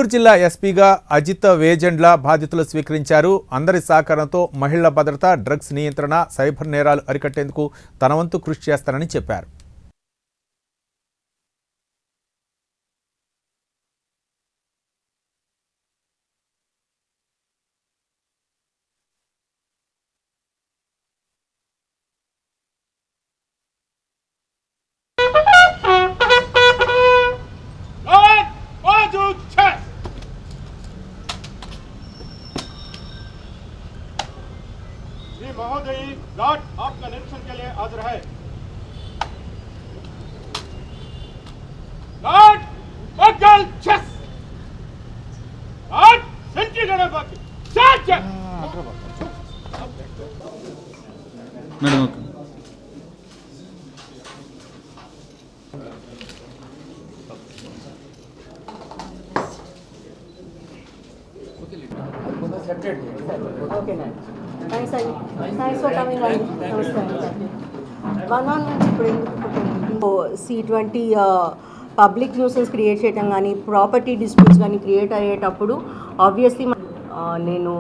నెల్లూరు జిల్లా ఎస్పీగా అజిత్ వేజెండ్ల బాధ్యతలు స్వీకరించారు. అందరి సహకారంతో మహిళల భద్రత, డ్రగ్స్ నియంత్రణ, సైబర్ నేరాలు అరికట్టేందుకు తన వంతు కృషి చేస్తానని చెప్పారు. महोदय गार्ड आपका निरीक्षण के लिए हाजिर है। गार्ड बगल चेस गार्ड सेंट्री करने बाकी charge madam okay thanks for coming అండి. నమస్కారం. 1 నుంచి ఇప్పుడు C20 పబ్లిక్ న్యూసెన్స్ క్రియేట్ చేయడం కానీ, ప్రాపర్టీ డిస్ప్యూట్స్ కానీ క్రియేట్ అయ్యేటప్పుడు ఆబ్వియస్లీ నేను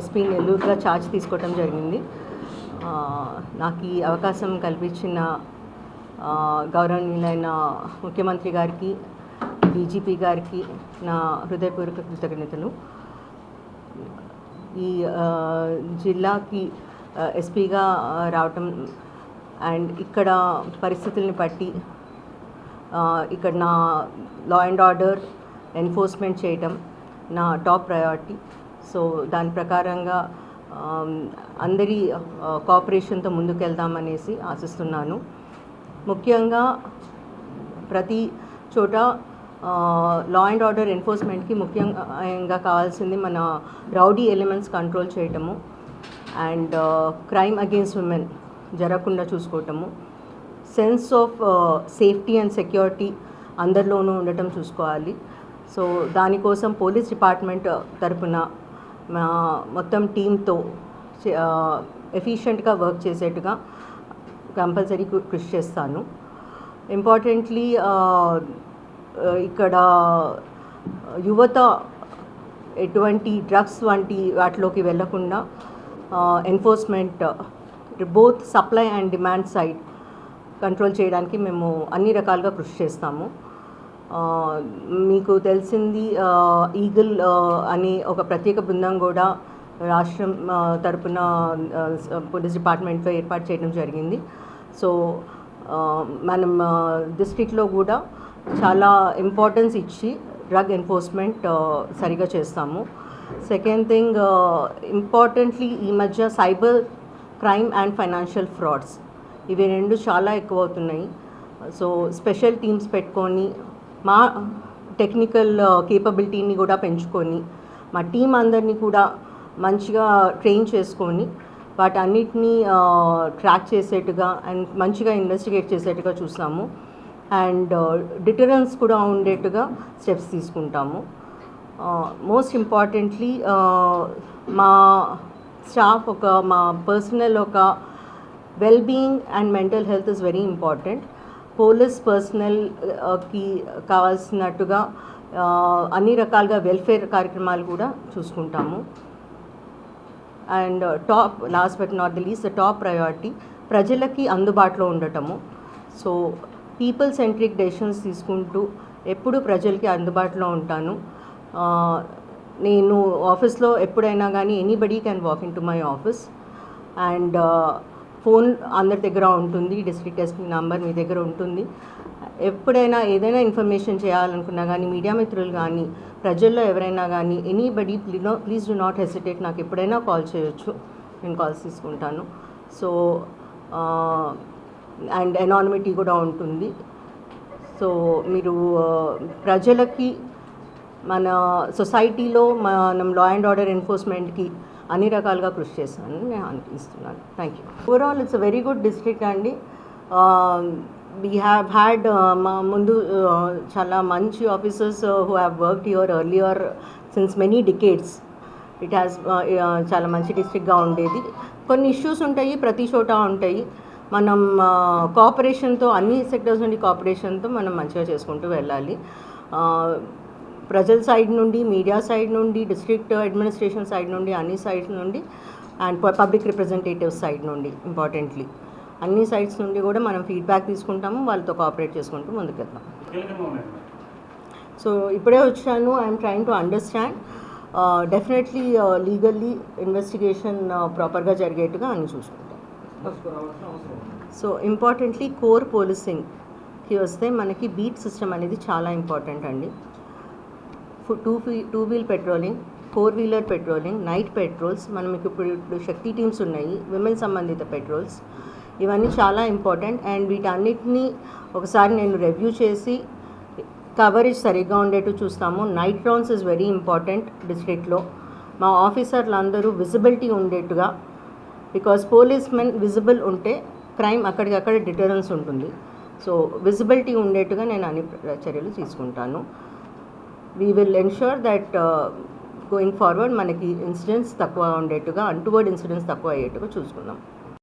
ఎస్పీ నెల్లూరుగా ఛార్జ్ తీసుకోవడం జరిగింది. నాకు ఈ అవకాశం కల్పించిన గౌరవనీయులైన ముఖ్యమంత్రి గారికి, డీజీపీ గారికి నా హృదయపూర్వక కృతజ్ఞతలు. ఈ జిల్లాకి ఎస్పీగా రావటం అండ్ ఇక్కడ పరిస్థితుల్ని బట్టి ఇక్కడ నా లా అండ్ ఆర్డర్ ఎన్ఫోర్స్మెంట్ చేయటం నా టాప్ ప్రయారిటీ. సో దాని ప్రకారంగా అందరి కోఆపరేషన్తో ముందుకెళ్దామనేసి ఆశిస్తున్నాను. ముఖ్యంగా ప్రతి చోట లా అండ్ ఆర్డర్ ఎన్ఫోర్స్మెంట్కి ముఖ్యంగా కావాల్సింది మన రౌడీ ఎలిమెంట్స్ కంట్రోల్ చేయటము అండ్ క్రైమ్ అగెయిన్స్ట్ ఉమెన్ జరగకుండా చూసుకోవటము, sense of safety and security అందరిలోనూ ఉండటం చూసుకోవాలి. సో దానికోసం పోలీస్ డిపార్ట్మెంట్ తరపున మొత్తం టీంతో ఎఫిషియెంట్గా వర్క్ చేసేట్టుగా కంపల్సరీ కృషి చేస్తాను. ఇంపార్టెంట్లీ ఇక్కడ యువత ఎటువంటి డ్రగ్స్ వంటి వాటిలోకి వెళ్లకుండా enforcement both supply and demand side control చేయడానికి మేము అన్ని రకాలుగా కృషి చేస్తాము. మీకు తెలిసింది ఈగల్ అనే ఒక ప్రత్యేక బృందం కూడా రాష్ట్రం తరపున పోలీస్ డిపార్ట్మెంట్లో ఏర్పాటు చేయడం జరిగింది. సో మనం డిస్ట్రిక్ట్లో కూడా చాలా ఇంపార్టెన్స్ ఇచ్చి డ్రగ్ ఎన్ఫోర్స్మెంట్ సరిగా చేస్తాము. సెకండ్ థింగ్, ఇంపార్టెంట్లీ ఈ మధ్య cyber crime and financial frauds ఇవి రెండు చాలా ఎక్కువ అవుతున్నాయి. సో స్పెషల్ టీమ్స్ పెట్టుకొని మా టెక్నికల్ కేపబిలిటీని కూడా పెంచుకొని మా టీం అందరినీ కూడా మంచిగా ట్రైన్ చేసుకొని వాటన్నిటినీ ట్రాక్ చేసేట్టుగా అండ్ మంచిగా ఇన్వెస్టిగేట్ చేసేట్టుగా చూస్తాము అండ్ డిటరెన్స్ కూడా ఉండేట్టుగా స్టెప్స్ తీసుకుంటాము. మోస్ట్ ఇంపార్టెంట్లీ మా స్టాఫ్ మా personnel wellbeing and mental health is very important. Police పర్సనల్కి కావాల్సినట్టుగా అన్ని రకాలుగా వెల్ఫేర్ కార్యక్రమాలు కూడా చూసుకుంటాము. And last but not the least, top priority ప్రజలకి అందుబాటులో ఉండటము. సో పీపుల్ సెంట్రిక్ డెసిషన్స్ తీసుకుంటూ ఎప్పుడు ప్రజలకి అందుబాటులో ఉంటాను. నేను ఆఫీస్లో ఎప్పుడైనా కానీ anybody can walk in to my office and phone అందరి దగ్గర ఉంటుంది, డిస్ట్రిక్ట్ ఎస్పీ నంబర్ మీ దగ్గర ఉంటుంది. ఎప్పుడైనా ఏదైనా ఇన్ఫర్మేషన్ చేయాలనుకున్నా కానీ మీడియా మిత్రులు కానీ ప్రజల్లో ఎవరైనా కానీ anybody please do not hesitate, నాకు ఎప్పుడైనా కాల్ చేయొచ్చు, నేను కాల్స్ తీసుకుంటాను. సో అండ్ ఎనానిమిటీ కూడా ఉంటుంది. సో మీరు ప్రజలకి మన సొసైటీలో మనం లా అండ్ ఆర్డర్ ఎన్ఫోర్స్మెంట్కి అన్ని రకాలుగా కృషి చేస్తానని నేను అనిపిస్తున్నాను. Thank you. Overall it's a very good district అండి. వీ హ్యావ్ హ్యాడ్ మా ముందు చాలా మంచి officers who have worked here earlier since many decades. It has చాలా మంచి డిస్ట్రిక్ట్గా ఉండేది. కొన్ని ఇష్యూస్ ఉంటాయి, ప్రతి చోట ఉంటాయి. మనం కోఆపరేషన్తో అన్ని సెక్టర్స్ నుండి కోఆపరేషన్తో మనం మంచిగా చేసుకుంటూ వెళ్ళాలి. ప్రజల సైడ్ నుండి, మీడియా సైడ్ నుండి, డిస్ట్రిక్ట్ అడ్మినిస్ట్రేషన్ సైడ్ నుండి, అన్ని సైడ్స్ నుండి అండ్ పబ్లిక్ రిప్రజెంటేటివ్స్ సైడ్ నుండి ఇంపార్టెంట్లీ అన్ని సైడ్స్ నుండి కూడా మనం ఫీడ్బ్యాక్ తీసుకుంటాము, వాళ్ళతో కోఆపరేట్ చేసుకుంటూ ముందుకెళ్తాం. సో ఇప్పుడే వచ్చాను, I'm trying to understand. Definitely legally investigation ప్రాపర్గా జరిగేట్టుగా అన్ని చూసుకుంటాం. సో ఇంపార్టెంట్లీ కోర్ పోలీసింగ్కి వస్తే మనకి బీట్ సిస్టమ్ అనేది చాలా ఇంపార్టెంట్ అండి. టూ వీల్ పెట్రోలింగ్, 4-వీలర్ పెట్రోలింగ్, నైట్ పెట్రోల్స్, మనం ఇప్పుడు శక్తి టీమ్స్ ఉన్నాయి, విమెన్ సంబంధిత పెట్రోల్స్, ఇవన్నీ చాలా ఇంపార్టెంట్. అండ్ వీటన్నిటినీ ఒకసారి నేను రివ్యూ చేసి కవరేజ్ సరిగ్గా ఉండేట్టు చూస్తాము. Night rounds is very important డిస్ట్రిక్ట్లో. మా ఆఫీసర్లు అందరూ విజిబిలిటీ ఉండేట్టుగా, బికాస్ పోలీస్ మెన్ విజిబుల్ ఉంటే క్రైమ్ అక్కడికక్కడ డిటరెన్స్ ఉంటుంది. సో విజిబిలిటీ ఉండేట్టుగా నేను అన్ని చర్యలు తీసుకుంటాను. We will ensure that going forward మనకి ఇన్సిడెంట్స్ తక్కువ ఉండేట్టుగా, అన్టువర్డ్ ఇన్సిడెంట్స్ తక్కువ అయ్యేట్టుగా చూసుకుందాం.